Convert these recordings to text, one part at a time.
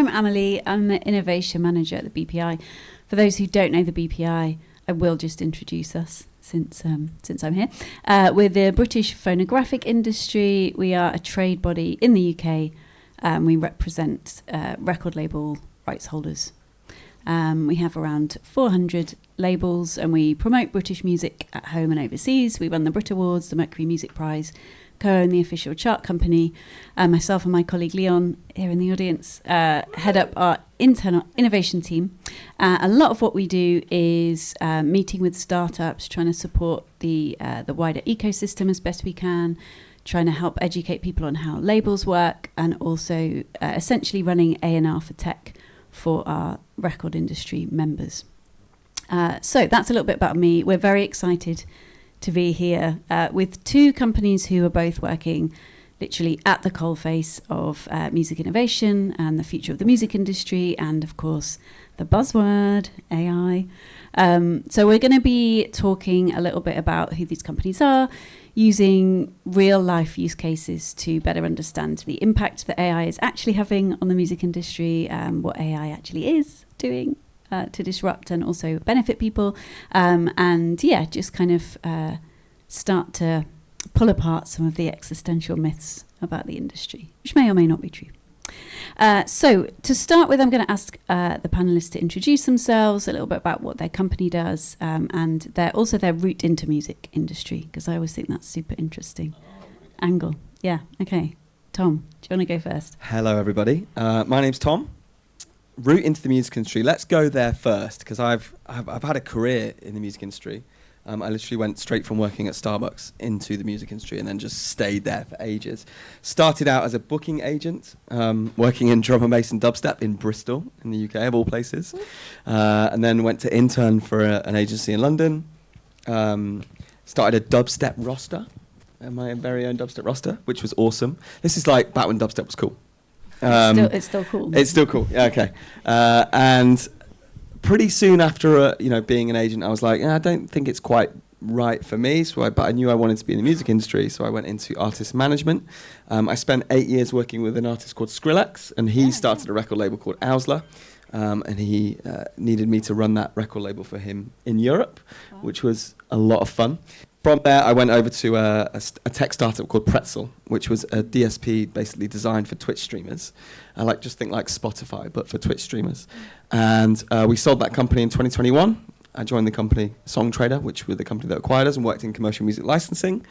I'm Amelie. I'm the Innovation Manager at the BPI. For those who don't know the BPI, I will just introduce us since I'm here. We're the British phonographic industry. We are a trade body in the UK. We represent record label rights holders. We have around 400 labels, and we promote British music at home and overseas. We run the Brit Awards, the 𝗪𝗶𝗹𝗏 Music Prize, co-own the official chart company. Myself and my colleague Leon, here in the audience, head up our internal innovation team. A lot of what we do is meeting with startups, trying to support the wider ecosystem as best we can, trying to help educate people on how labels work, and also essentially running A&R for tech for our record industry members. So that's a little bit about me. We're very excited to be here with two companies who are both working literally at the coalface of music innovation and the future of the music industry, and of course the buzzword AI. So we're going to be talking a little bit about who these companies are, using real life use cases to better understand the impact that AI is actually having on the music industry, what AI actually is doing to disrupt and also benefit people, and yeah, just kind of start to pull apart some of the existential myths about the industry, which may or may not be true. So to start with, I'm going to ask the panelists to introduce themselves, a little bit about what their company does, and their route into music industry, because I always think that's super interesting angle. Yeah, okay. Tom, do you want to go first? Hello, everybody. My name's Tom. Route into the music industry. Let's go there first, because I've had a career in the music industry. I literally went straight from working at Starbucks into the music industry and then just stayed there for ages. Started out as a booking agent, working in drum and bass and dubstep in Bristol, in the UK, of all places. And then went to intern for an agency in London. Started a dubstep roster, my very own dubstep roster, which was awesome. This is like back when dubstep was cool. It's still cool. It's still cool, yeah, okay. And pretty soon after, being an agent, I was like, I don't think it's quite right for me. But I knew I wanted to be in the music industry, so I went into artist management. I spent 8 years working with an artist called Skrillex, and he started a record label called 𝗪𝗲𝗄, and he needed me to run that record label for him in Europe, which was a lot of fun. From there, I went over to a tech startup called 𝗪𝗏𝗪𝗏, which was a DSP basically designed for Twitch streamers. Just think like Spotify, but for Twitch streamers. And we sold that company in 2021. I joined the company Songtrader, which was the company that acquired us, and worked in commercial music licensing.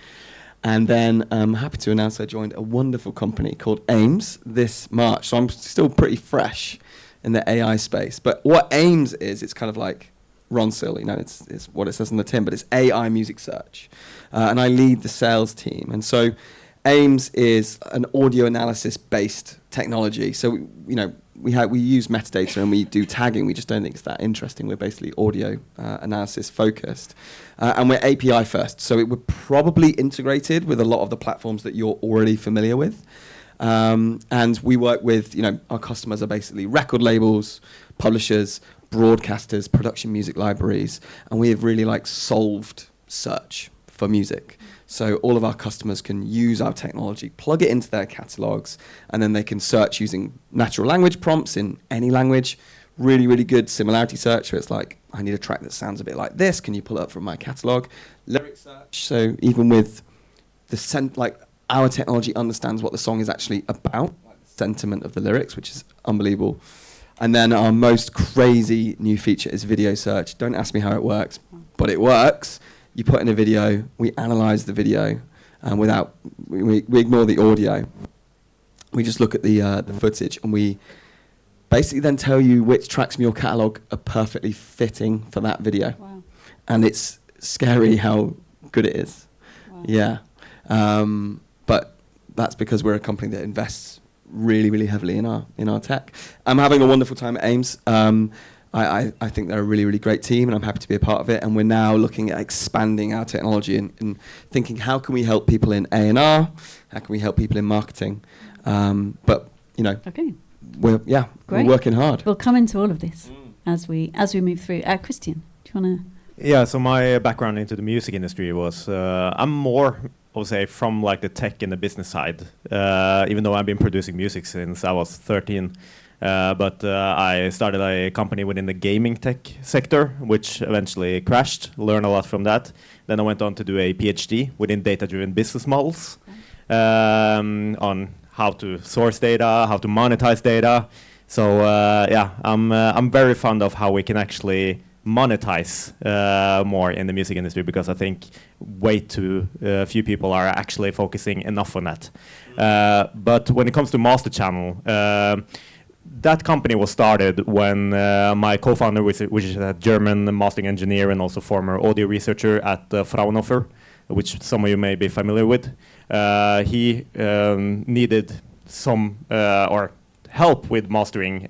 And then I'm happy to announce I joined a wonderful company called 𝗪𝗻𝗻𝗄 this March. So I'm still pretty fresh in the AI space. But what 𝗪𝗻𝗻𝗄 is, it's kind of like Ronsil, it's what it says on the tin, but it's AI music search. And I lead the sales team. And so 𝗪𝗻𝗻𝗄 is an audio analysis-based technology. So, we use metadata and we do tagging. We just don't think it's that interesting. We're basically audio analysis focused. And we're API first. So we're probably integrated with a lot of the platforms that you're already familiar with. And we work with, our customers are basically record labels, publishers, broadcasters, production music libraries, and we have really solved search for music. So all of our customers can use our technology, plug it into their catalogs, and then they can search using natural language prompts in any language. Really, really good similarity search, where it's like, I need a track that sounds a bit like this. Can you pull it up from my catalog? Lyric search. So even with our technology understands what the song is actually about, the sentiment of the lyrics, which is unbelievable. And then our most crazy new feature is video search. Don't ask me how it works, but it works. You put in a video, we analyze the video, and we ignore the audio. We just look at the footage, and we basically then tell you which tracks from your catalog are perfectly fitting for that video. Wow. And it's scary how good it is. Wow. Yeah. But that's because we're a company that invests really, really heavily in our tech. I'm having a wonderful time at 𝗪𝗻𝗻𝗄. I think they're a really, really great team, and I'm happy to be a part of it. And we're now looking at expanding our technology and thinking, how can we help people in A&R? How can we help people in marketing? Okay. We're working hard. We'll come into all of this as we move through. Christian, do you want to? Yeah, so my background into the music industry was, I'm more, I would say, from the tech and the business side, even though I've been producing music since I was 13. But I started a company within the gaming tech sector, which eventually crashed. Learned a lot from that. Then I went on to do a PhD within data-driven business models on how to source data, how to monetize data. So yeah, I'm very fond of how we can actually monetize more in the music industry, because I think way too few people are actually focusing enough on that. But when it comes to Masterchannel, that company was started when my co-founder, which is a German mastering engineer and also former audio researcher at 𝗤𝗏, which some of you may be familiar with, he needed some or help with mastering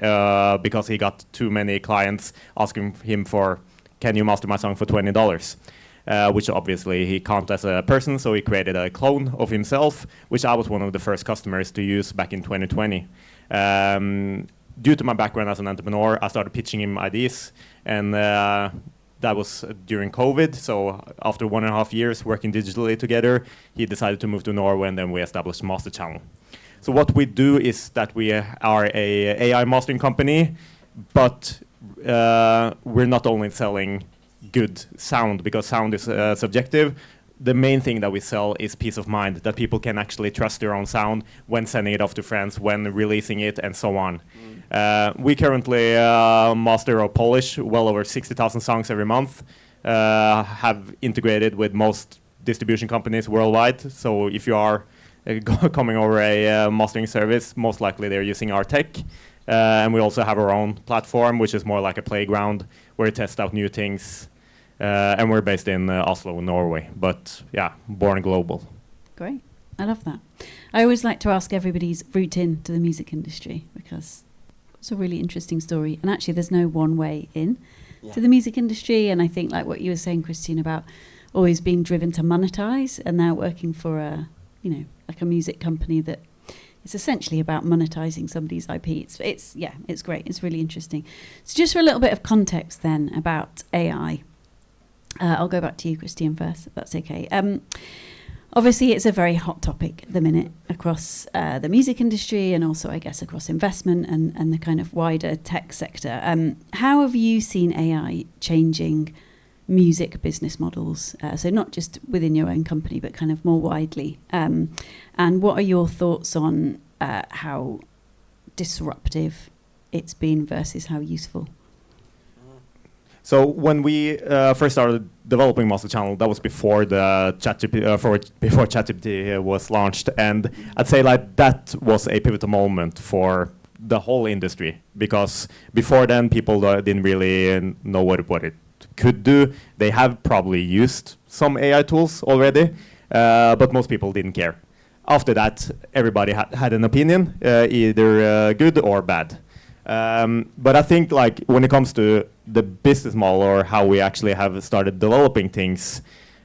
because he got too many clients asking him for, can you master my song for $20? Which obviously he can't as a person, so he created a clone of himself, which I was one of the first customers to use back in 2020. Due to my background as an entrepreneur, I started pitching him ideas, and that was during COVID. So after 1.5 years working digitally together, he decided to move to Norway, and then we established Masterchannel. So what we do is that we are a AI mastering company, but we're not only selling good sound, because sound is subjective. The main thing that we sell is peace of mind, that people can actually trust their own sound when sending it off to friends, when releasing it, and so on. We currently master or polish well over 60,000 songs every month, have integrated with most distribution companies worldwide. So if you are coming over a mastering service, most likely they're using our tech. And we also have our own platform, which is more like a playground where we test out new things. And we're based in Oslo, Norway, but yeah, born global. Great. I love that. I always like to ask everybody's route into the music industry, because it's a really interesting story. And actually, there's no one way in to the music industry. And I think like what you were saying, Christian, about always being driven to monetize, and now working for a, like a music company that is essentially about monetizing somebody's IP. It's great. It's really interesting. So just for a little bit of context then about AI. I'll go back to you, Christian, first, if that's okay. Obviously, it's a very hot topic at the minute across the music industry, and also, I guess, across investment and the kind of wider tech sector. How have you seen AI changing music business models? So not just within your own company, but kind of more widely. And what are your thoughts on how disruptive it's been versus how useful? So when we first started developing Masterchannel, that was before the before ChatGPT was launched, and I'd say like that was a pivotal moment for the whole industry, because before then people didn't really know what it could do. They have probably used some AI tools already, but most people didn't care. After that, everybody had an opinion, either good or bad. But I think like when it comes to the business model, or how we actually have started developing things,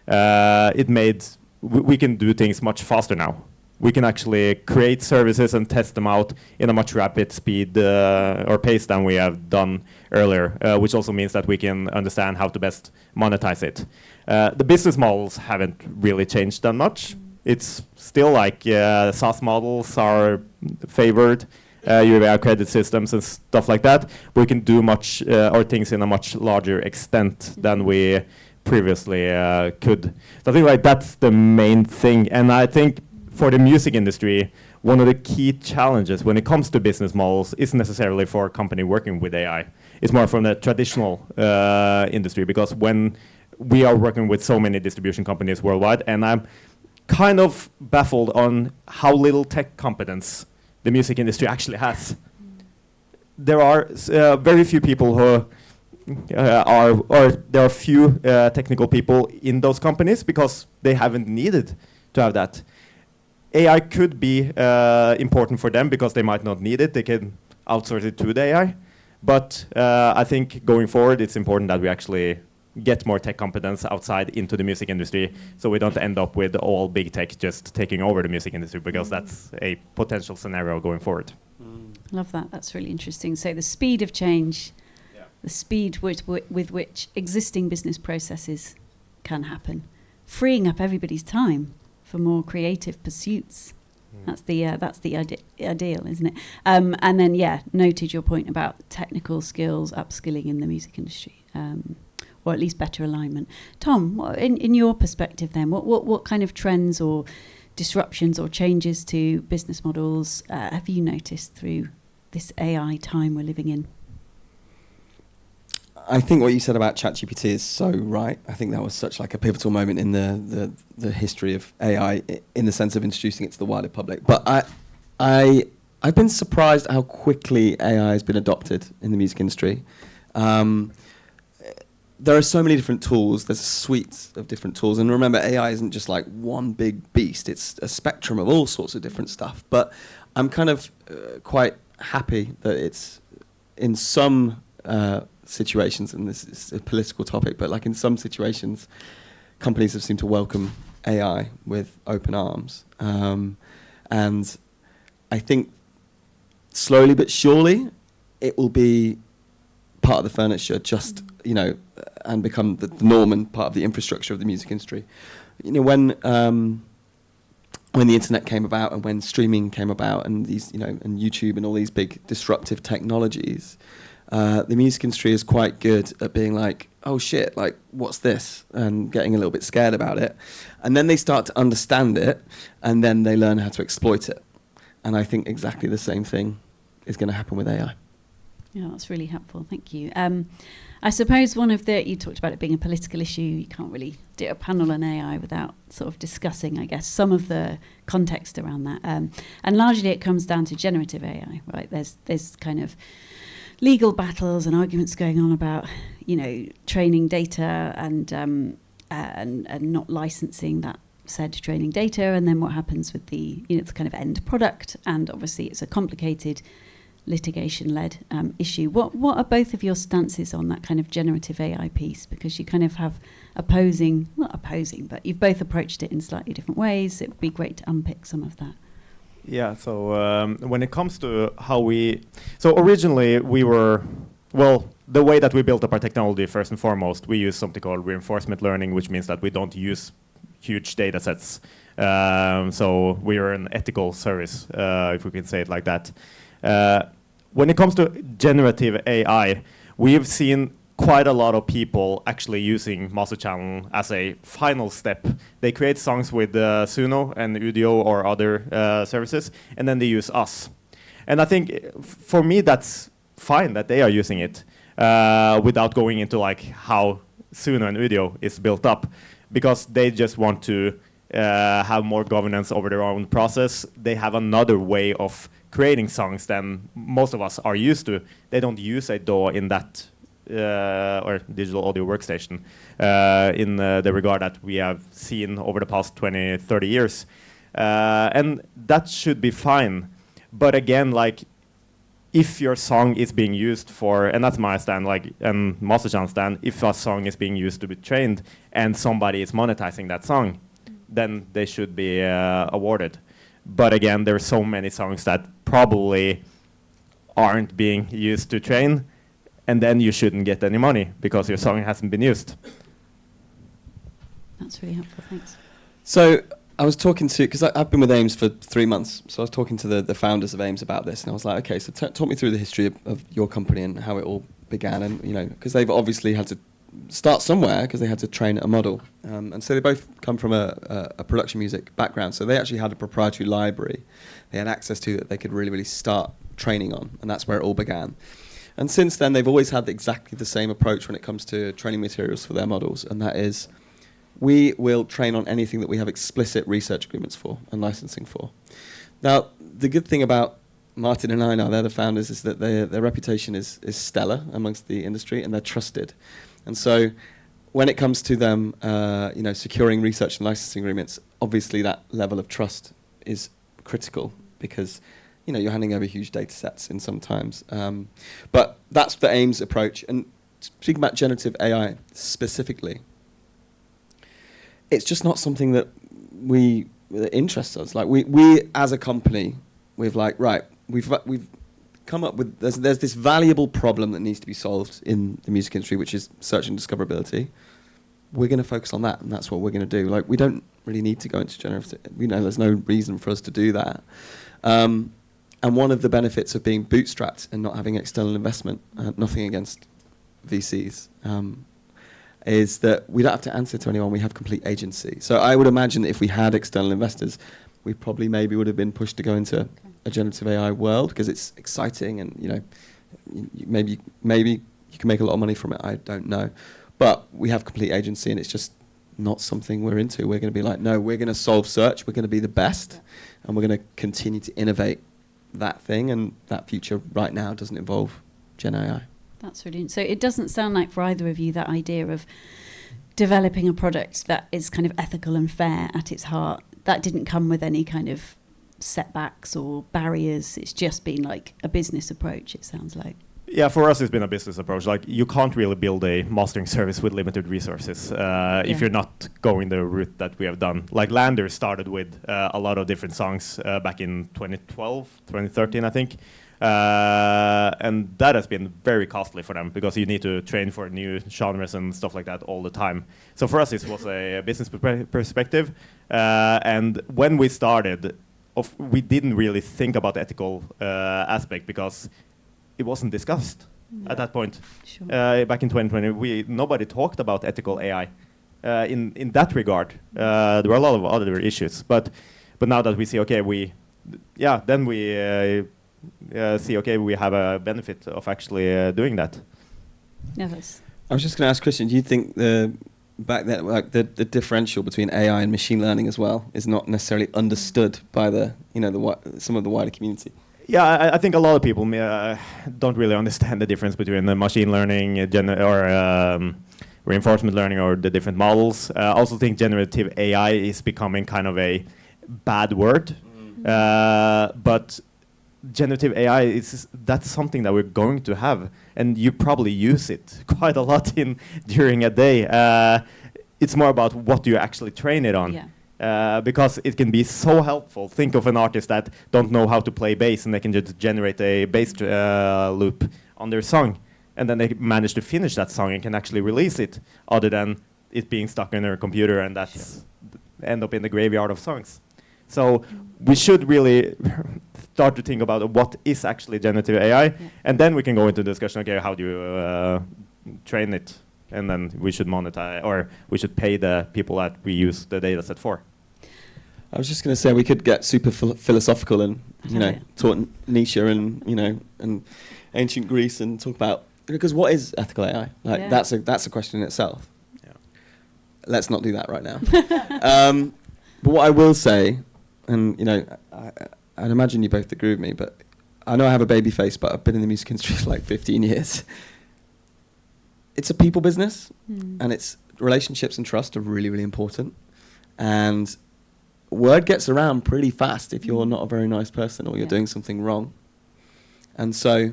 we can do things much faster now. We can actually create services and test them out in a much rapid speed or pace than we have done earlier, which also means that we can understand how to best monetize it. The business models haven't really changed that much. It's still like SaaS models are favored. You have credit systems and stuff like that. We can do much or things in a much larger extent than we previously could. So I think like that's the main thing. And I think for the music industry, one of the key challenges when it comes to business models isn't necessarily for a company working with AI. It's more from the traditional industry, because when we are working with so many distribution companies worldwide, and I'm kind of baffled on how little tech competence the music industry actually has. There are very few people who there are few technical people in those companies, because they haven't needed to have that. AI could be important for them because they might not need it. They can outsource it to the AI. But I think going forward, it's important that we actually get more tech competence outside into the music industry, so we don't end up with all big tech just taking over the music industry, because that's a potential scenario going forward. Love that. That's really interesting. So the speed of change, the speed with which existing business processes can happen, freeing up everybody's time for more creative pursuits. That's the ideal, isn't it? And then, noted your point about technical skills, upskilling in the music industry, or at least better alignment. Tom, in your perspective then, what kind of trends or disruptions or changes to business models have you noticed through this AI time we're living in? I think what you said about ChatGPT is so right. I think that was such like a pivotal moment in the history of AI in the sense of introducing it to the wider public. But I've been surprised at how quickly AI has been adopted in the music industry. There are so many different tools. There's a suite of different tools. And remember, AI isn't just like one big beast. It's a spectrum of all sorts of different stuff. But I'm kind of quite happy that it's in some situations, and this is a political topic, but like in some situations, companies have seemed to welcome AI with open arms. And I think slowly but surely it will be part of the furniture, just, and become the norm and part of the infrastructure of the music industry. When the internet came about and when streaming came about and these, and YouTube and all these big disruptive technologies, the music industry is quite good at being like, oh shit, like what's this? And getting a little bit scared about it. And then they start to understand it and then they learn how to exploit it. And I think exactly the same thing is going to happen with AI. Yeah, that's really helpful. Thank you. I suppose you talked about it being a political issue. You can't really do a panel on AI without sort of discussing, I guess, some of the context around that. And largely it comes down to generative AI, right? There's kind of legal battles and arguments going on about, training data and not licensing that said training data, and then what happens with the kind of end product. And obviously it's a complicated litigation-led issue. What are both of your stances on that kind of generative AI piece? Because you kind of have not opposing, but you've both approached it in slightly different ways. It would be great to unpick some of that. Yeah, so when it comes to originally the way that we built up our technology, first and foremost, we use something called reinforcement learning, which means that we don't use huge data sets. So we are an ethical service, if we can say it like that. When it comes to generative AI, we've seen quite a lot of people actually using Masterchannel as a final step. They create songs with Suno and Udio or other services, and then they use us. And I think for me that's fine that they are using it without going into like how Suno and Udio is built up, because they just want to have more governance over their own process. They have another way of creating songs than most of us are used to. They don't use a DAW in that or digital audio workstation in the regard that we have seen over the past 20, 30 years. And that should be fine. But again, like, if your song is being used for, and that's my stand, like, and Masterchannel stand, if a song is being used to be trained and somebody is monetizing that song, then they should be awarded. But again, there are so many songs that probably aren't being used to train, and then you shouldn't get any money because your song hasn't been used. That's really helpful, thanks. So I was talking to, because I've been with AIMS for 3 months, so I was talking to the founders of AIMS about this, and I was like, okay, so talk me through the history of your company and how it all began, and because they've obviously had to start somewhere because they had to train a model, and so they both come from a production music background, so they actually had a proprietary library they had access to that they could really start training on, and that's where it all began. And since then they've always had exactly the same approach when it comes to training materials for their models, and that is, we will train on anything that we have explicit research agreements for and licensing for. Now, the good thing about Martin and I now, they're the founders, is that their reputation is stellar amongst the industry, and they're trusted. And so when it comes to them securing research and licensing agreements, obviously that level of trust is critical because you're handing over huge data sets in sometimes. But that's the AIMS approach. And speaking about generative AI specifically, it's just not something that interests us. Like we as a company, we've come up with, there's this valuable problem that needs to be solved in the music industry, which is search and discoverability. we're going to focus on that, and that's what we're going to do. Like, we don't really need to go into generative. There's no reason for us to do that. And one of the benefits of being bootstrapped and not having external investment, nothing against VCs, is that we don't have to answer to anyone. We have complete agency. So I would imagine that if we had external investors, we probably maybe would have been pushed to go into a generative AI world because it's exciting, and maybe you can make a lot of money from it. I don't know, but we have complete agency, and it's just not something we're into. We're going to be like, no, we're going to solve search. We're going to be the best, and we're going to continue to innovate that thing, and that future right now doesn't involve Gen AI. That's brilliant. So it doesn't sound like for either of you that idea of developing a product that is kind of ethical and fair at its heart, that didn't come with any kind of setbacks or barriers. It's just been like a business approach, it sounds like. Yeah, for us, it's been a business approach. Like, you can't really build a mastering service with limited resources if you're not going the route that we have done. Like, Lander started with a lot of different songs back in 2012, 2013, I think. And that has been very costly for them because you need to train for new genres and stuff like that all the time. So for us, it was a business perspective. And when we started, we didn't really think about the ethical aspect because it wasn't discussed at that point. Sure. Back in 2020, nobody talked about ethical AI in that regard. There were a lot of other issues, but now that we see, okay, we see, okay, we have a benefit of actually doing that. Yeah, I was just going to ask Christian, do you think back then, like the differential between AI and machine learning as well is not necessarily understood by some of the wider community? Yeah, I think a lot of people don't really understand the difference between the machine learning reinforcement learning or the different models. I also think generative AI is becoming kind of a bad word, but generative AI that's something that we're going to have, and you probably use it quite a lot during a day. It's more about what do you actually train it on. Yeah. Because it can be so helpful. Think of an artist that don't know how to play bass, and they can just generate a bass loop on their song, and then they manage to finish that song and can actually release it, other than it being stuck in their computer, and that's end up in the graveyard of songs. So we should really start to think about what is actually generative AI, and then we can go into discussion. Okay, how do you train it? And then we should monetize, or we should pay the people that we use the data set for. I was just going to say we could get super philosophical and talk Nietzsche and and ancient Greece and talk about, because what is ethical AI? Like that's a question in itself. Yeah. Let's not do that right now. But what I will say, and I'd imagine you both agree with me, but I know I have a baby face, but I've been in the music industry for like 15 years. It's a people business, and it's relationships and trust are really, really important. And word gets around pretty fast if you're not a very nice person or you're doing something wrong. And so,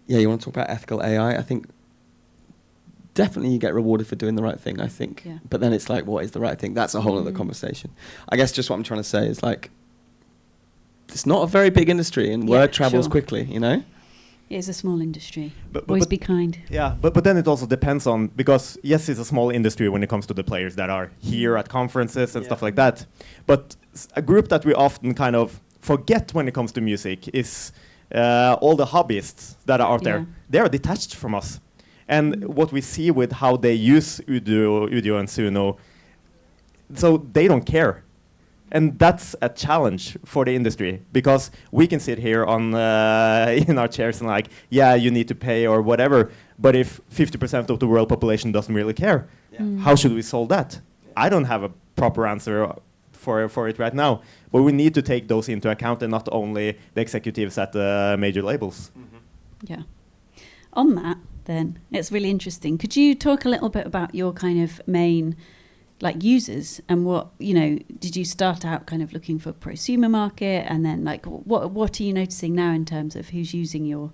you want to talk about ethical AI? I think definitely you get rewarded for doing the right thing, I think. Yeah. But then it's like, what is the right thing? That's a whole other conversation. I guess just what I'm trying to say is, like, it's not a very big industry, and word travels quickly, It is a small industry. Always be kind. Yeah, but then it also depends on, because yes, it's a small industry when it comes to the players that are here at conferences and stuff like that. But a group that we often kind of forget when it comes to music is all the hobbyists that are out there. They are detached from us. And what we see with how they use Udio and Suno, so they don't care. And that's a challenge for the industry, because we can sit here on in our chairs and like, you need to pay or whatever. But if 50% of the world population doesn't really care, how should we solve that? I don't have a proper answer for it right now. But we need to take those into account, and not only the executives at the major labels. Yeah. On that, then, it's really interesting. Could you talk a little bit about your kind of main users, and what, did you start out kind of looking for prosumer market, and then what are you noticing now in terms of who's using your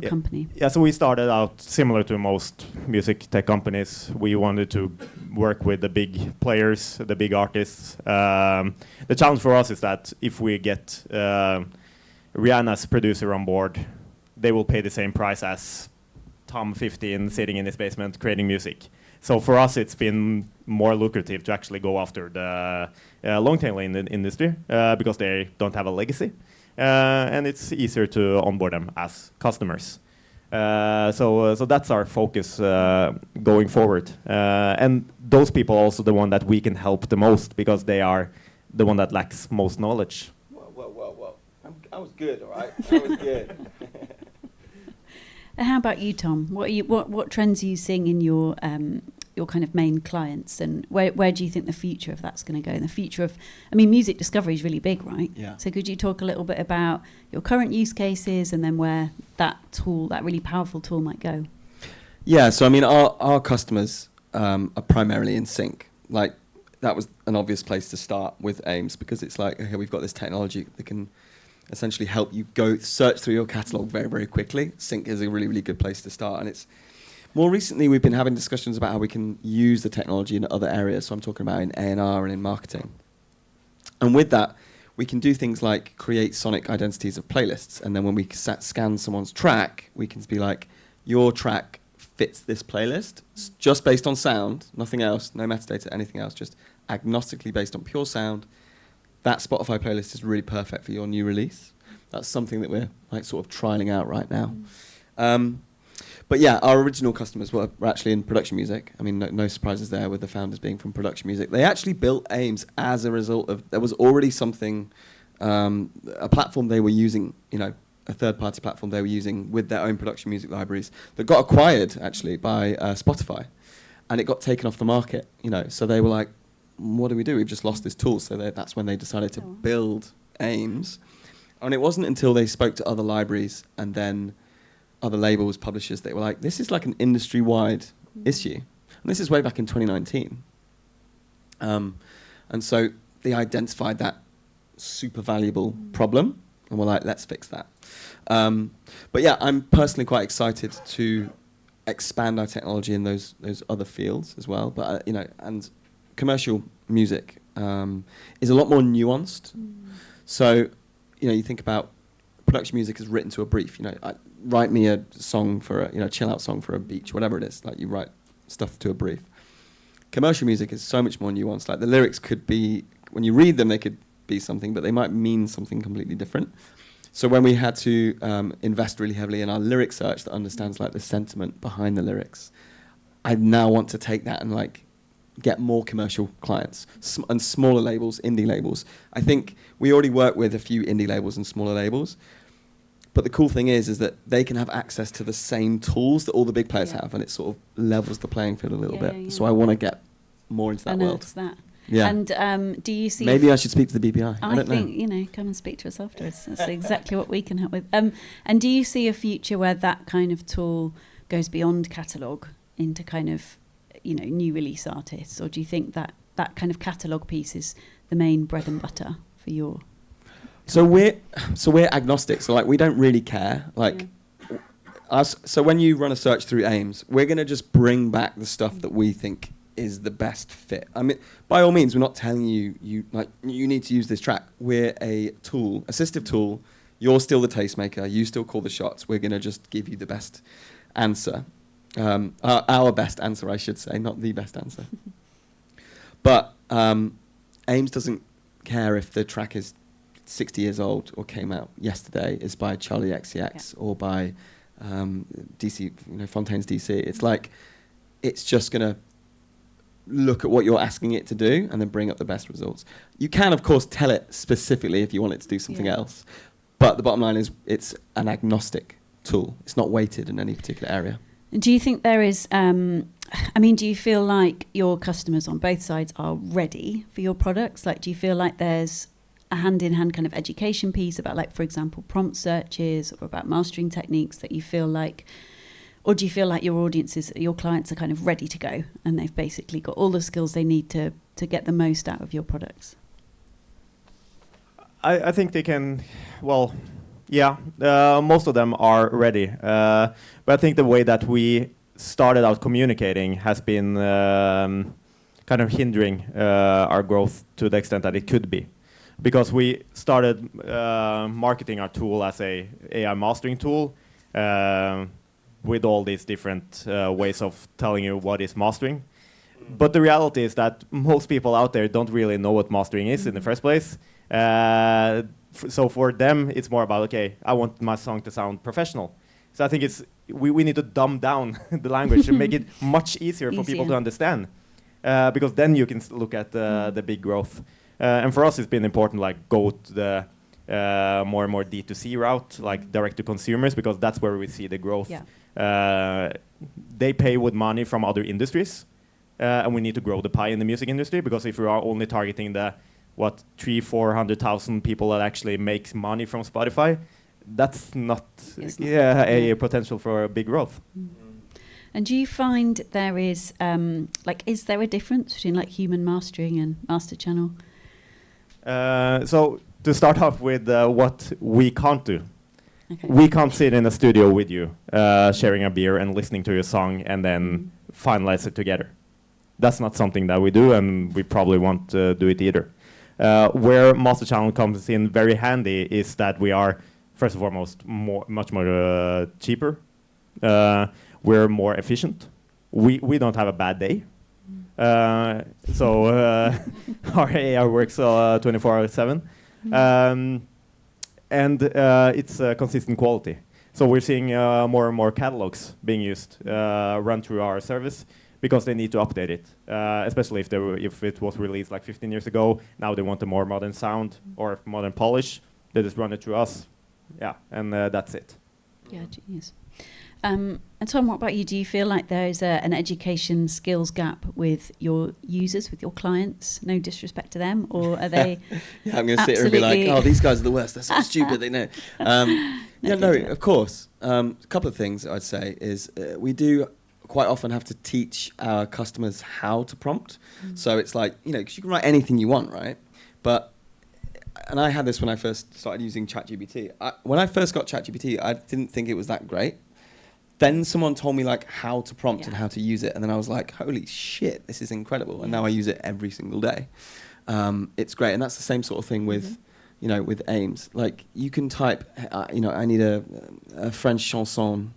company? Yeah, so we started out similar to most music tech companies. We wanted to work with the big players, the big artists. The challenge for us is that if we get Rihanna's producer on board, they will pay the same price as Tom 15 sitting in his basement creating music. So for us, it's been more lucrative to actually go after the long tail in the industry because they don't have a legacy, and it's easier to onboard them as customers. So that's our focus going forward. And those people are also the one that we can help the most because they are the one that lacks most knowledge. Whoa. I was good, all right? I was good. How about you, Tom? What trends are you seeing in your kind of main clients, and where do you think the future of that's going to go? And the future of, I mean, music discovery is really big, right? Yeah. So could you talk a little bit about your current use cases and then where that tool, that really powerful tool, might go? Yeah. So I mean, our customers are primarily in sync. Like that was an obvious place to start with 𝗬𝗵𝗴 because it's like, okay, we've got this technology that can essentially help you go search through your catalog very, very quickly. Sync is a really, really good place to start. And it's more recently we've been having discussions about how we can use the technology in other areas. So I'm talking about in A&R and in marketing. And with that, we can do things like create sonic identities of playlists. And then when we scan someone's track, we can be like, your track fits this playlist just based on sound, nothing else, no metadata, anything else, just agnostically based on pure sound. That Spotify playlist is really perfect for your new release. That's something that we're like sort of trialing out right now. But yeah, our original customers were actually in production music. I mean, no surprises there with the founders being from production music. They actually built 𝗬𝗵𝗴 as a result of, there was already something, a platform they were using, you know, a third-party platform they were using with their own production music libraries that got acquired actually by Spotify, and it got taken off the market, you know. So they were like, what do? We've just lost this tool. So that's when they decided to build 𝗬𝗵𝗴. And it wasn't until they spoke to other libraries and then other labels, publishers, they were like, this is like an industry-wide issue. And this is way back in 2019. And so they identified that super valuable problem, and we're like, let's fix that. But yeah, I'm personally quite excited to expand our technology in those other fields as well. But you know, and commercial music is a lot more nuanced. So, you know, you think about production music is written to a brief. You know, write me a song for a, you know, chill out song for a beach, whatever it is. Like you write stuff to a brief. Commercial music is so much more nuanced. Like the lyrics could be, when you read them, they could be something, but they might mean something completely different. So when we had to invest really heavily in our lyric search that understands like the sentiment behind the lyrics, I now want to take that and like get more commercial clients and smaller labels, indie labels. I think we already work with a few indie labels and smaller labels, but the cool thing is that they can have access to the same tools that all the big players have, and it sort of levels the playing field a little bit. Yeah. So I want to get more into that world. That. Yeah. And do you see? Maybe I should speak to the BPI. I don't think know. You know, come and speak to us afterwards. That's exactly what we can help with. And do you see a future where that kind of tool goes beyond catalogue into kind of, you know, new release artists, or do you think that that kind of catalogue piece is the main bread and butter for your? So we're agnostic. So like we don't really care. Like us. So when you run a search through 𝗬𝗵𝗴, we're gonna just bring back the stuff that we think is the best fit. I mean, by all means, we're not telling you need to use this track. We're a tool, assistive tool. You're still the tastemaker. You still call the shots. We're gonna just give you the best answer. Our best answer, I should say, not the best answer. But 𝗬𝗵𝗴 doesn't care if the track is 60 years old or came out yesterday, is by Charlie XCX or by DC, you know, Fontaine's DC. It's like, it's just going to look at what you're asking it to do and then bring up the best results. You can, of course, tell it specifically if you want it to do something else. But the bottom line is it's an agnostic tool. It's not weighted in any particular area. Do you think there is, I mean, do you feel like your customers on both sides are ready for your products? Like, do you feel like there's a hand-in-hand kind of education piece about, like, for example, prompt searches or about mastering techniques that you feel like, or do you feel like your audiences, your clients are kind of ready to go and they've basically got all the skills they need to get the most out of your products? I think they can, well, yeah, most of them are ready. But I think the way that we started out communicating has been kind of hindering our growth to the extent that it could be. Because we started marketing our tool as a AI mastering tool with all these different ways of telling you what is mastering. But the reality is that most people out there don't really know what mastering is in the first place. So for them, it's more about, okay, I want my song to sound professional. So I think we need to dumb down the language and make it much easier for people to understand. Because then you can look at the big growth. And for us, it's been important, like, go to the more and more D2C route, like direct to consumers, because that's where we see the growth. Yeah. They pay with money from other industries, and we need to grow the pie in the music industry, because if we are only targeting the 300,000-400,000 people that actually makes money from Spotify, that's not a potential for a big growth. And do you find there is is there a difference between like human mastering and Masterchannel? So to start off with what we can't do. Okay. We can't sit in a studio with you, sharing a beer and listening to your song and then finalize it together. That's not something that we do, and we probably won't do it either. Where Masterchannel comes in very handy is that we are, first and foremost, much more cheaper. We're more efficient. We don't have a bad day. So our AI works 24/7. And it's consistent quality. So we're seeing more and more catalogs being used, run through our service, because they need to update it, especially if it was released like 15 years ago. Now they want a more modern sound or modern polish. They just run it through us. Yeah, and that's it. Yeah, genius. And Tom, what about you? Do you feel like there is an education skills gap with your users, with your clients? No disrespect to them, or are they? Yeah, I'm going to sit here and be like, oh, these guys are the worst. They're so stupid. They know. Of course. A couple of things I'd say is we do quite often have to teach our customers how to prompt. So it's like, because you can write anything you want, right? And I had this when I first started using ChatGPT. When I first got ChatGPT, I didn't think it was that great. Then someone told me like how to prompt and how to use it, and then I was like, "Holy shit, this is incredible!" And now I use it every single day. It's great, and that's the same sort of thing with, with aims. Like you can type, I need a French chanson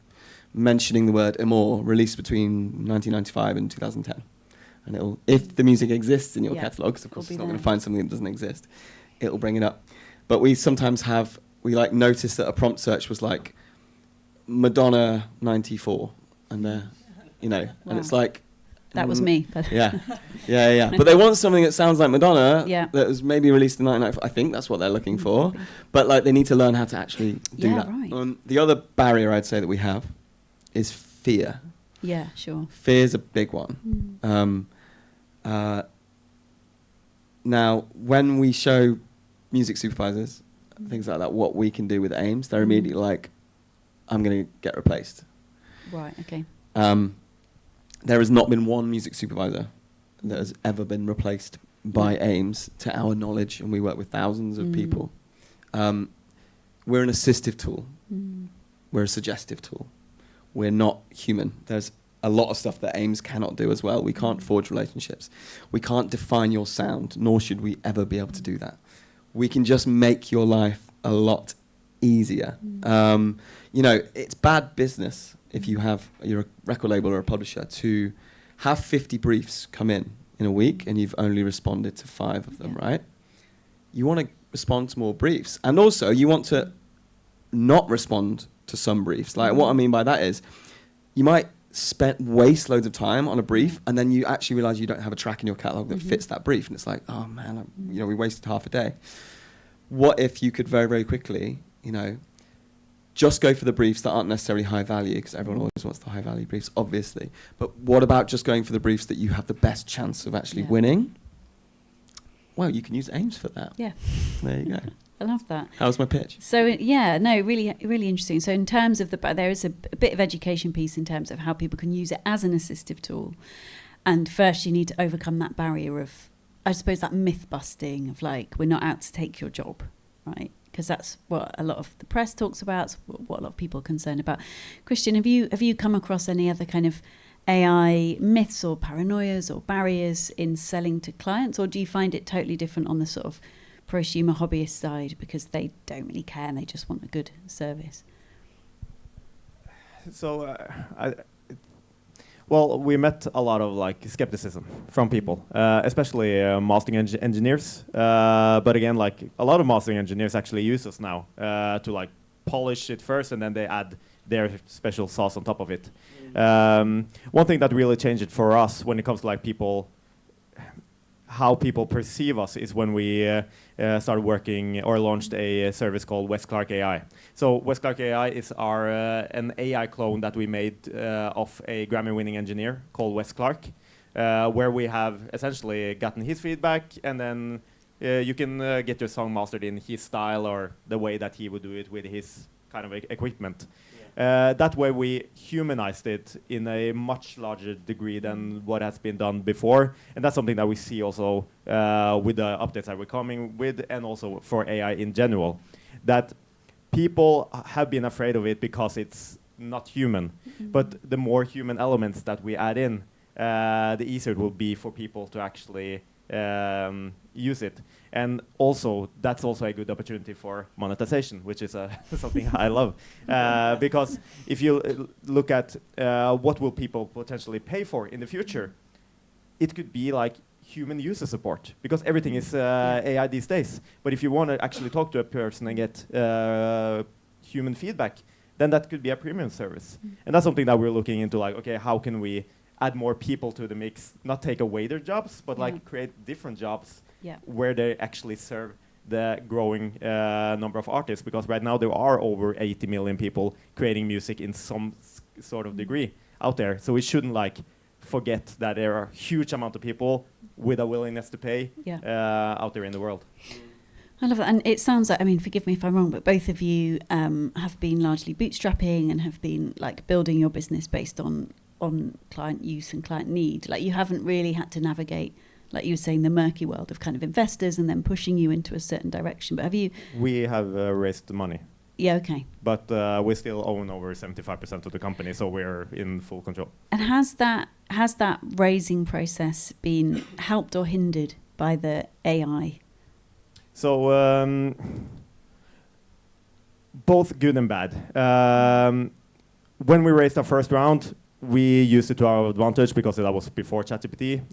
mentioning the word amour released between 1995 and 2010, and it'll, if the music exists in your catalog, 'cause of course it's not going to find something that doesn't exist, it'll bring it up. But we sometimes noticed that a prompt search was like Madonna 94, and and it's like that was me. yeah. But they want something that sounds like Madonna that was maybe released in 1994. I think that's what they're looking for, but like they need to learn how to actually do that. Right. The other barrier I'd say that we have is fear. Yeah, sure. Fear's a big one. Now, when we show music supervisors, things like that, what we can do with aims, they're immediately like, I'm going to get replaced. Right, okay. There has not been one music supervisor that has ever been replaced by aims, to our knowledge, and we work with thousands of people. We're an assistive tool. We're a suggestive tool. We're not human. There's a lot of stuff that aims cannot do as well. We can't forge relationships. We can't define your sound, nor should we ever be able to do that. We can just make your life a lot easier. It's bad business if you're a record label or a publisher to have 50 briefs come in a week and you've only responded to 5 of them, right? You want to respond to more briefs. And also you want to not respond to some briefs. Like what I mean by that is you might waste loads of time on a brief and then you actually realize you don't have a track in your catalog that fits that brief. And it's like, oh man, we wasted half a day. What if you could very, very quickly, just go for the briefs that aren't necessarily high value, because everyone always wants the high value briefs, obviously. But what about just going for the briefs that you have the best chance of actually winning? Well, you can use aims for that. Yeah. There you go. I love that. How's my pitch? So really, really interesting. So in terms of there is a bit of education piece in terms of how people can use it as an assistive tool. And first you need to overcome that barrier of, I suppose, that myth busting of like, we're not out to take your job, right? Because that's what a lot of the press talks about, what a lot of people are concerned about. Christian, have you come across any other kind of AI myths or paranoias or barriers in selling to clients, or do you find it totally different on the sort of prosumer hobbyist side because they don't really care and they just want a good service? So Well, we met a lot of like skepticism from people, especially mastering engineers. But again, like a lot of mastering engineers actually use us now to like polish it first, and then they add their special sauce on top of it. One thing that really changed it for us when it comes to like people, how people perceive us, is when we started working or launched a service called 𝗥𝗲𝗰𝗴 AI. So 𝗥𝗲𝗰𝗴 AI is our an AI clone that we made of a Grammy-winning engineer called Wes Clark, where we have essentially gotten his feedback, and then you can get your song mastered in his style or the way that he would do it with his kind of equipment. That way we humanized it in a much larger degree than what has been done before. And that's something that we see also with the updates that we're coming with, and also for AI in general. That people have been afraid of it because it's not human. But the more human elements that we add in, the easier it will be for people to actually use it. And also, that's also a good opportunity for monetization, which is something I love. Because if you look at what will people potentially pay for in the future, it could be like human user support, because everything is AI these days. But if you want to actually talk to a person and get human feedback, then that could be a premium service. And that's something that we're looking into, like, okay, how can we add more people to the mix, not take away their jobs, but like create different jobs where they actually serve the growing number of artists, because right now there are over 80 million people creating music in some sort of degree out there. So we shouldn't like forget that there are a huge amount of people with a willingness to pay out there in the world. I love that. And it sounds like, I mean, forgive me if I'm wrong, but both of you have been largely bootstrapping and have been like building your business based on client use and client need. Like, you haven't really had to navigate, like you were saying, the murky world of kind of investors and then pushing you into a certain direction. But have you? We have raised money. Yeah, okay. But we still own over 75% of the company, so we're in full control. And has that raising process been helped or hindered by the AI? So both good and bad. When we raised our first round, we used it to our advantage because that was before ChatGPT.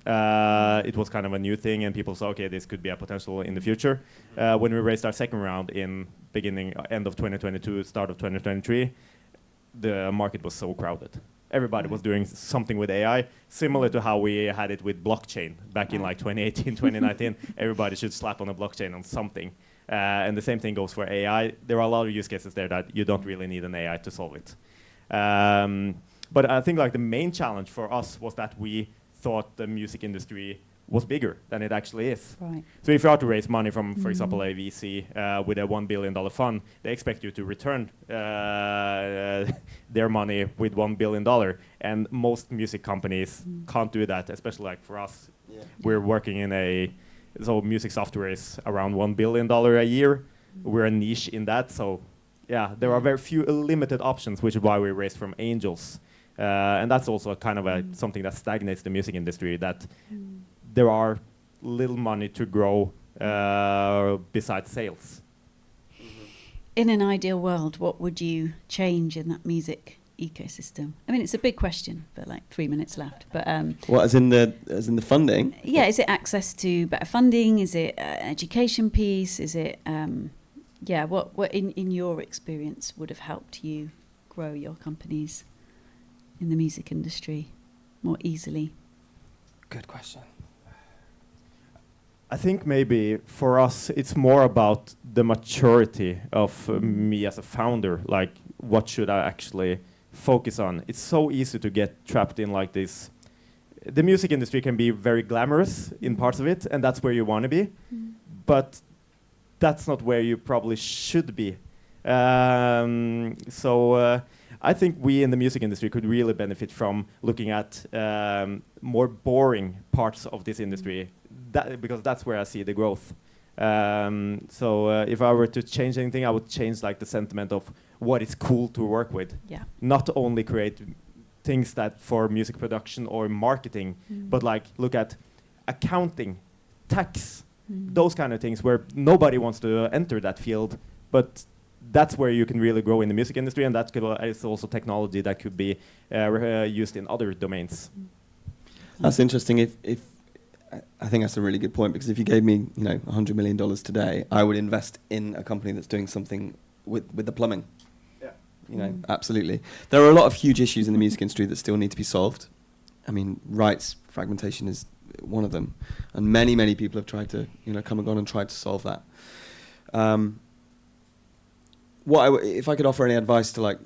It was kind of a new thing, and people saw, okay, this could be a potential in the future. When we raised our second round in end of 2022, start of 2023, the market was so crowded. Everybody was doing something with AI, similar to how we had it with blockchain back in like 2018, 2019. Everybody should slap on a blockchain on something. And the same thing goes for AI. There are a lot of use cases there that you don't really need an AI to solve it. But I think like the main challenge for us was that we thought the music industry was bigger than it actually is. Right. So if you are to raise money from, for example, a VC with a $1 billion fund, they expect you to return their money with $1 billion. And most music companies can't do that, especially like for us. Yeah. We're working in so music software is around $1 billion a year. We're a niche in that. So yeah, there are very few limited options, which is why we raised from angels. And that's also kind of something that stagnates the music industry, that there are little money to grow besides sales. In an ideal world, what would you change in that music ecosystem? I mean, it's a big question, but like 3 minutes left. But what, as in the funding? Yeah, is it access to better funding? Is it an education piece? Is it what in your experience would have helped you grow your companies in the music industry more easily? Good question. I think maybe for us, it's more about the maturity of me as a founder. Like, what should I actually focus on? It's so easy to get trapped in like this. The music industry can be very glamorous in parts of it, and that's where you want to be. But that's not where you probably should be. I think we in the music industry could really benefit from looking at more boring parts of this industry, because that's where I see the growth. If I were to change anything, I would change like the sentiment of what is cool to work with. Yeah. Not only create things that for music production or marketing, but like look at accounting, tax, those kind of things where nobody wants to enter that field, but that's where you can really grow in the music industry, and that is also technology that could be used in other domains. That's interesting. If I think that's a really good point, because if you gave me, $100 million today, I would invest in a company that's doing something with the plumbing. Yeah. Absolutely. There are a lot of huge issues in the music industry that still need to be solved. I mean, rights fragmentation is one of them, and many people have tried to, come and gone and tried to solve that. If I could offer any advice to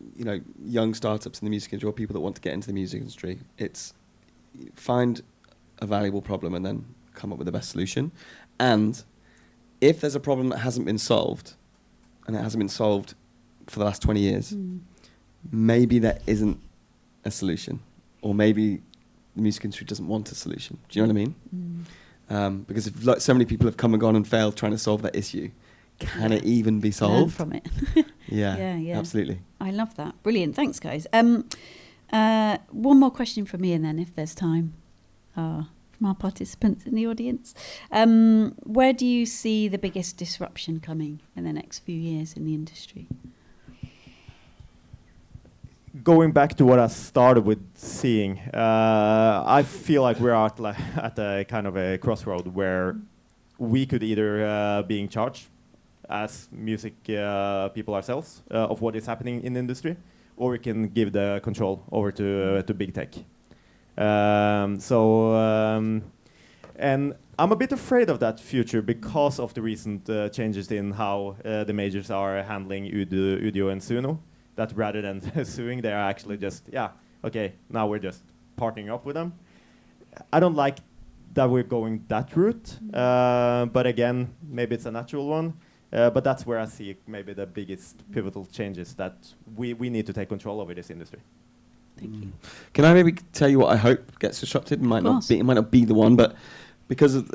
young startups in the music industry or people that want to get into the music industry, it's find a valuable problem and then come up with the best solution. And if there's a problem that hasn't been solved, and it hasn't been solved for the last 20 years, maybe there isn't a solution, or maybe the music industry doesn't want a solution. Do you know what I mean? Because if so many people have come and gone and failed trying to solve that issue, can it even be solved? Learn from it. Yeah, absolutely. I love that. Brilliant. Thanks, guys. One more question from me, and then if there's time, from our participants in the audience. Where do you see the biggest disruption coming in the next few years in the industry? Going back to what I started with seeing, I feel like we're at a kind of a crossroad where we could either be in charge as music people ourselves of what is happening in the industry, or we can give the control over to big tech. And I'm a bit afraid of that future because of the recent changes in how the majors are handling Udio and Suno. That rather than suing, they are actually just, now we're just partnering up with them. I don't like that we're going that route, but again, maybe it's a natural one. But that's where I see maybe the biggest pivotal changes that we need to take control over this industry. Thank you. Can I maybe tell you what I hope gets disrupted? It might not be the one, but because of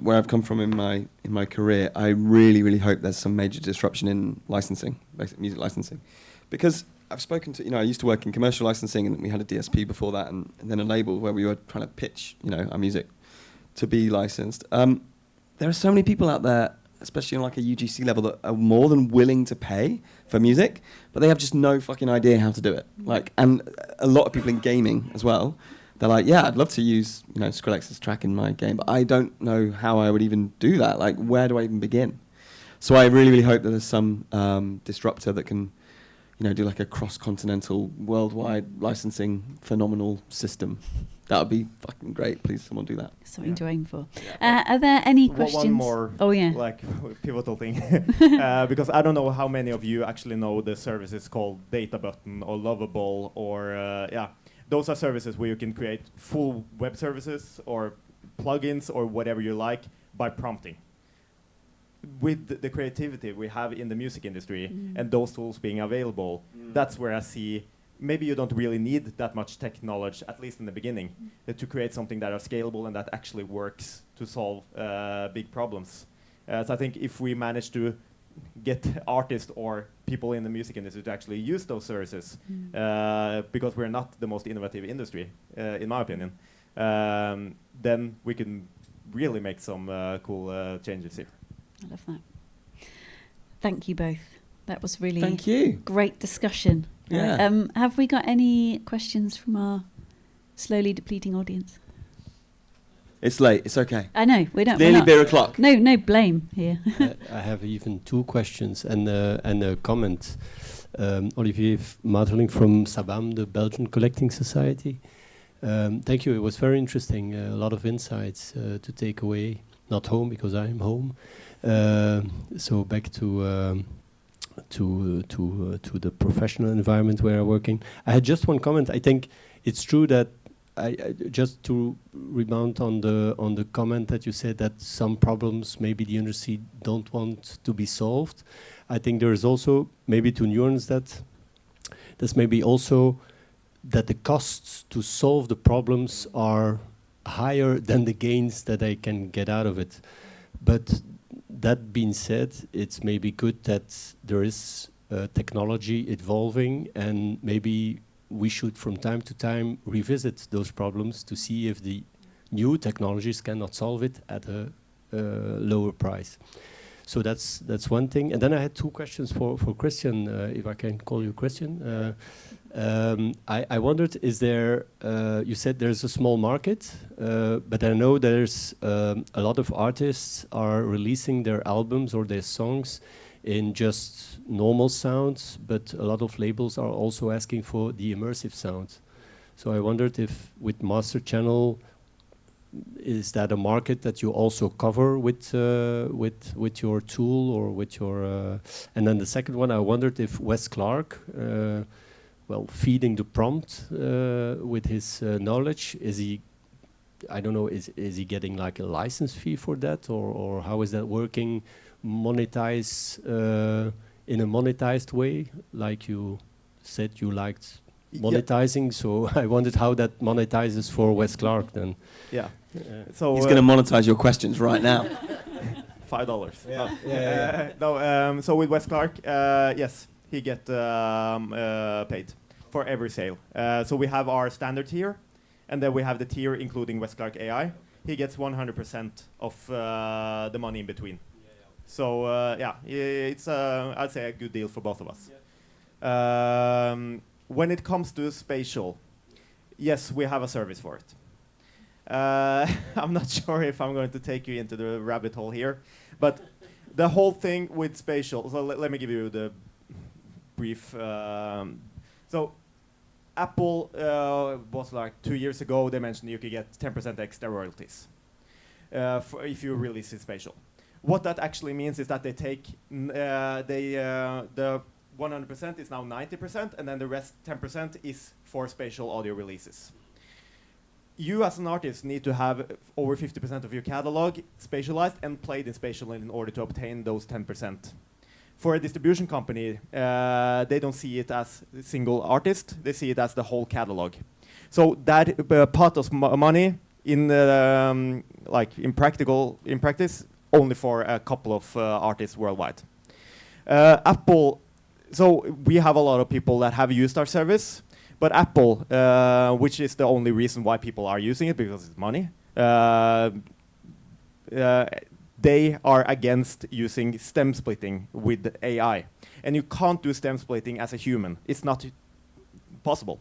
where I've come from in my career, I really hope there's some major disruption in licensing, basic music licensing, because I've spoken to I used to work in commercial licensing, and we had a DSP before that, and then a label where we were trying to pitch our music to be licensed. There are so many people out there, especially on like a UGC level, that are more than willing to pay for music, but they have just no fucking idea how to do it. And a lot of people in gaming as well, they're like, yeah, I'd love to use Skrillex's track in my game, but I don't know how I would even do that. Like, where do I even begin? So I really hope that there's some disruptor that can do like a cross-continental, worldwide licensing phenomenal system. That would be fucking great. Please, someone do that. Something to aim for. Are there any questions? One more, pivotal thing, because I don't know how many of you actually know the services called DataButton or Lovable or those are services where you can create full web services or plugins or whatever you like by prompting. With the creativity we have in the music industry and those tools being available, that's where I see maybe you don't really need that much tech knowledge, at least in the beginning, to create something that are scalable and that actually works to solve big problems. So I think if we manage to get artists or people in the music industry to actually use those services, because we're not the most innovative industry, in my opinion, then we can really make some cool changes here. I love that. Thank you both. That was really great discussion. Yeah. Have we got any questions from our slowly depleting audience? It's late. It's okay. I know. We don't. Nearly beer o'clock. No blame here. I have even two questions and a comment. Olivier Materling from SABAM, the Belgian Collecting Society. Thank you. It was very interesting. A lot of insights to take away. Not home because I'm home. So back to the professional environment where I'm working. I had just one comment. I think it's true that I just to rebound on the comment that you said that some problems maybe the industry don't want to be solved. I think there is also maybe to nuance that's maybe also that the costs to solve the problems are higher than the gains that I can get out of it. But that being said, it's maybe good that there is technology evolving, and maybe we should from time to time revisit those problems to see if the new technologies cannot solve it at a lower price. So that's one thing. And then I had two questions for Christian, if I can call you Christian. I wondered, is there, you said there's a small market, but I know there's a lot of artists are releasing their albums or their songs in just normal sounds, but a lot of labels are also asking for the immersive sound. So I wondered if with Masterchannel, is that a market that you also cover with your tool or with your? And then the second one, I wondered if 𝗪𝗏, well, feeding the prompt with his knowledge, is he? I don't know. Is he getting like a license fee for that, or how is that working? Monetize in a monetized way, like you said you liked monetizing. So I wondered how that monetizes for 𝗪𝗏 then. Yeah. So he's going to monetize your questions right now. $5. Yeah. No. So with 𝗪𝗏, yes, he get paid for every sale. So we have our standard tier, and then we have the tier including 𝗪𝗏 AI. He gets 100% of the money in between. So yeah, it's I'd say a good deal for both of us. When it comes to spatial, yes, we have a service for it. I'm not sure if I'm going to take you into the rabbit hole here, but the whole thing with spatial, so let me give you the brief. So Apple was like 2 years ago, they mentioned you could get 10% extra royalties if you release it spatial. What that actually means is that they take the 100% is now 90%, and then the rest 10% is for spatial audio releases. You as an artist need to have over 50% of your catalog spatialized and played in spatial in order to obtain those 10%. For a distribution company, they don't see it as a single artist, they see it as the whole catalog. So that pot of money in practice only for a couple of artists worldwide. Apple, so we have a lot of people that have used our service, but Apple, which is the only reason why people are using it, because it's money, they are against using stem splitting with AI. And you can't do stem splitting as a human. It's not possible.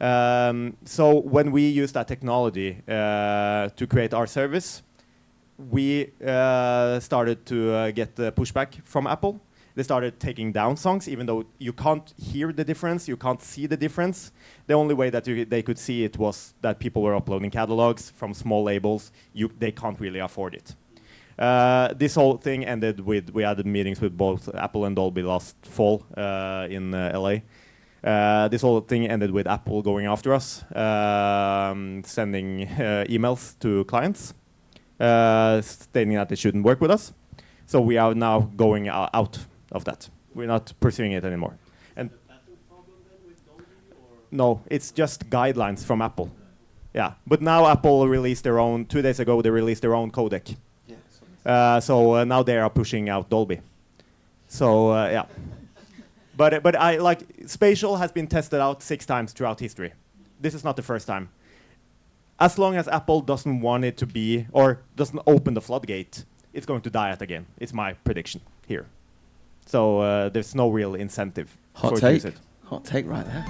So when we use that technology to create our service, we started to get pushback from Apple. They started taking down songs, even though you can't hear the difference, you can't see the difference. The only way that they could see it was that people were uploading catalogs from small labels. They can't really afford it. This whole thing ended with, we had meetings with both Apple and Dolby last fall in LA. This whole thing ended with Apple going after us, sending emails to clients, stating that they shouldn't work with us. So we are now going out of that. We're not pursuing it anymore. And is that a problem then with Dolby, or? No, it's just guidelines from Apple. Yeah, but now Apple released their own, 2 days ago they released their own codec. Yeah, so now they are pushing out Dolby. So yeah. But I like, spatial has been tested out 6 times throughout history. This is not the first time. As long as Apple doesn't want it to be, or doesn't open the floodgate, it's going to die out again. It's my prediction here. So there's no real incentive Hot for take. use it. Hot take right there.